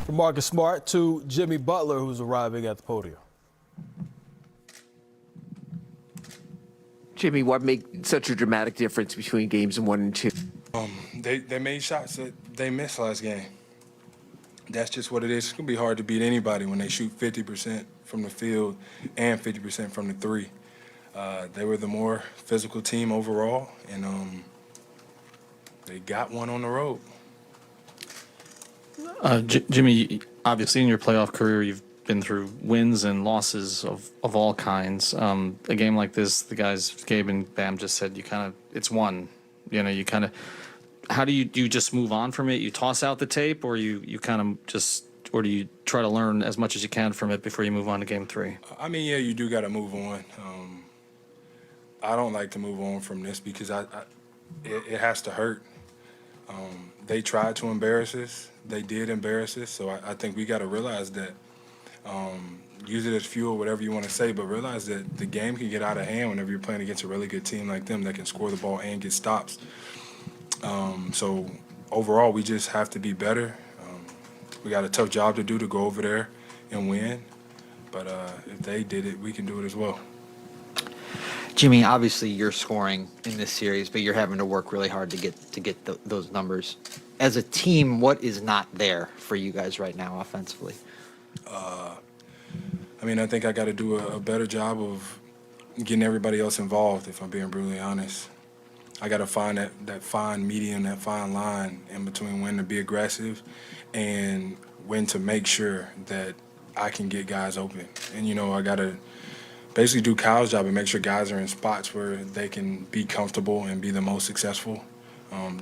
From Marcus Smart to Jimmy Butler, who's arriving at the podium. Jimmy, what made such a dramatic difference between games 1 and 2? They made shots that they missed last game. That's just what it is. It's going to be hard to beat anybody when they shoot 50% from the field and 50% from the three. They were the more physical team overall, and they got one on the road. Jimmy, obviously in your playoff career, you've been through wins and losses of all kinds. A game like this, the guys, Gabe and Bam just said, it's one. How do you just move on from it? You toss out the tape, or or do you try to learn as much as you can from it before you move on to game 3? I mean, yeah, you do got to move on. I don't like to move on from this because it has to hurt. They tried to embarrass us. They did embarrass us. So I think we got to realize that, use it as fuel, whatever you want to say, but realize that the game can get out of hand whenever you're playing against a really good team like them that can score the ball and get stops. So overall, we just have to be better. We got a tough job to do to go over there and win. But if they did it, we can do it as well. Jimmy, obviously you're scoring in this series, but you're having to work really hard to get those numbers. As a team, what is not there for you guys right now offensively? I think I got to do a better job of getting everybody else involved, if I'm being brutally honest. I got to find that fine medium, that fine line in between when to be aggressive and when to make sure that I can get guys open. And, I got to basically do Kyle's job and make sure guys are in spots where they can be comfortable and be the most successful.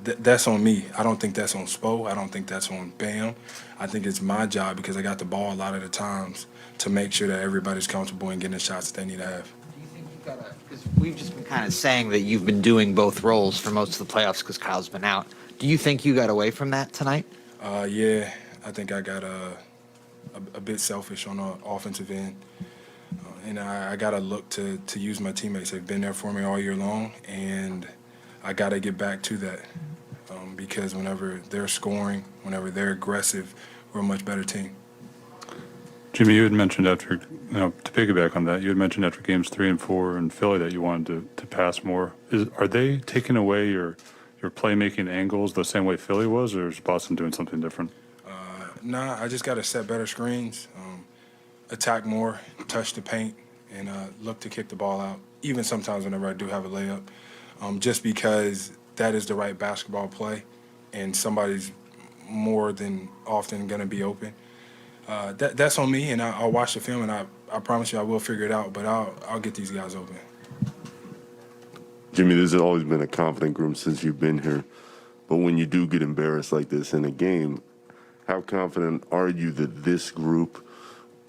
That's on me. I don't think that's on Spo. I don't think that's on Bam. I think it's my job because I got the ball a lot of the times to make sure that everybody's comfortable and getting the shots that they need to have. Do you think you've got to, because we've just been kind of saying that you've been doing both roles for most of the playoffs because Kyle's been out. Do you think you got away from that tonight? Yeah, I think I got a bit selfish on the offensive end. And I got to look to use my teammates. They've been there for me all year long, and I got to get back to that because whenever they're scoring, whenever they're aggressive, we're a much better team. Jimmy, you had mentioned to piggyback on that, you had mentioned after games 3 and 4 in Philly that you wanted to pass more. Are they taking away your playmaking angles the same way Philly was, or is Boston doing something different? Nah, I just got to set better screens, attack more, touch the paint, and look to kick the ball out, even sometimes whenever I do have a layup, just because that is the right basketball play, and somebody's more than often going to be open. That's on me, and I'll watch the film, and I promise you I will figure it out, but I'll get these guys open. Jimmy, this has always been a confident group since you've been here, but when you do get embarrassed like this in a game, how confident are you that this group,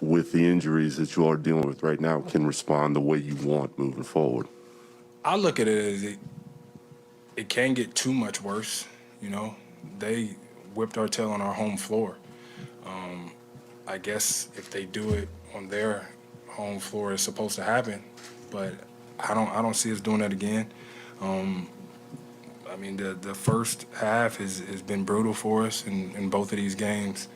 with the injuries that you are dealing with right now, can respond the way you want moving forward? I look at it as it can get too much worse. They whipped our tail on our home floor. I guess if they do it on their home floor, it's supposed to happen, but I don't see us doing that again. The first half has been brutal for us in both of these games.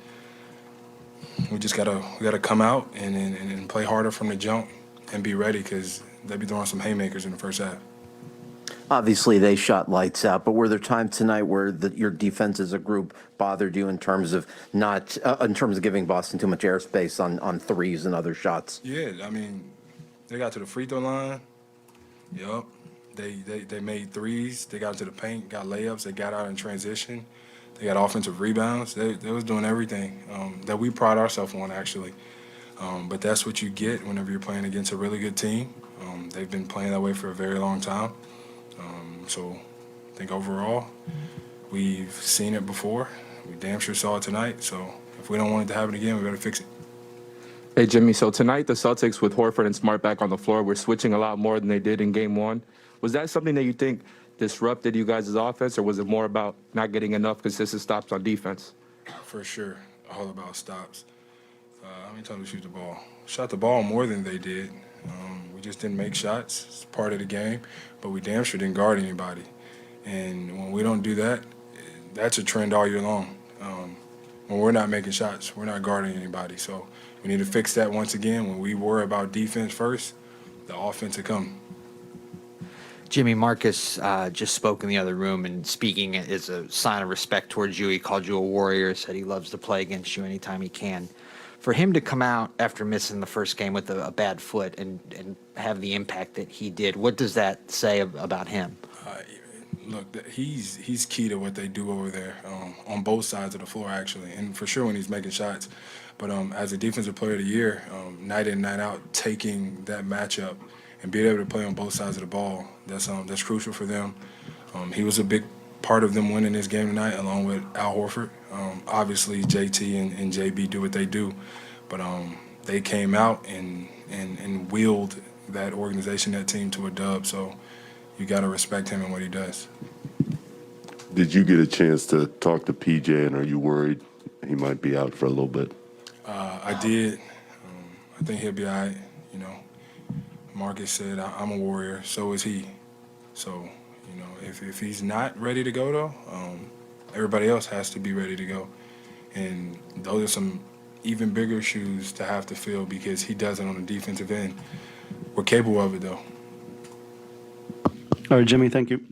We just gotta come out and play harder from the jump and be ready because they'll be throwing some haymakers in the first half. Obviously, they shot lights out, but were there times tonight where your defense as a group bothered you in terms of giving Boston too much airspace on threes and other shots? Yeah, they got to the free throw line. Yup. They made threes. They got to the paint, got layups. They got out in transition. They got offensive rebounds. They was doing everything that we pride ourselves on, actually. But that's what you get whenever you're playing against a really good team. They've been playing that way for a very long time. So I think overall, we've seen it before. We damn sure saw it tonight. So if we don't want it to happen again, we better fix it. Hey, Jimmy, so tonight the Celtics with Horford and Smart back on the floor were switching a lot more than they did in Game 1. Was that something that you think disrupted you guys' offense, or was it more about not getting enough consistent stops on defense? For sure, all about stops. How many times we shoot the ball? Shot the ball more than they did. We just didn't make shots. It's part of the game, but we damn sure didn't guard anybody. And when we don't do that, that's a trend all year long. when we're not making shots, we're not guarding anybody. So we need to fix that once again. When we worry about defense first, the offense will come. Jimmy, Marcus just spoke in the other room, and speaking is a sign of respect towards you. He called you a warrior, said he loves to play against you anytime he can. For him to come out after missing the first game with a bad foot and have the impact that he did, what does that say about him? Look, he's key to what they do over there on both sides of the floor, actually, and for sure when he's making shots. But as a defensive player of the year, night in, night out, taking that matchup and being able to play on both sides of the ball, that's crucial for them. He was a big part of them winning this game tonight, along with Al Horford. Obviously, JT and JB do what they do, but they came out and wheeled that organization, that team to a dub. So you got to respect him and what he does. Did you get a chance to talk to PJ, and are you worried he might be out for a little bit? I did. I think he'll be all right. You know, Marcus said, I'm a warrior, so is he. So, you know, if he's not ready to go, though, everybody else has to be ready to go. And those are some even bigger shoes to have to fill because he does it on the defensive end. We're capable of it, though. All right, Jimmy, thank you.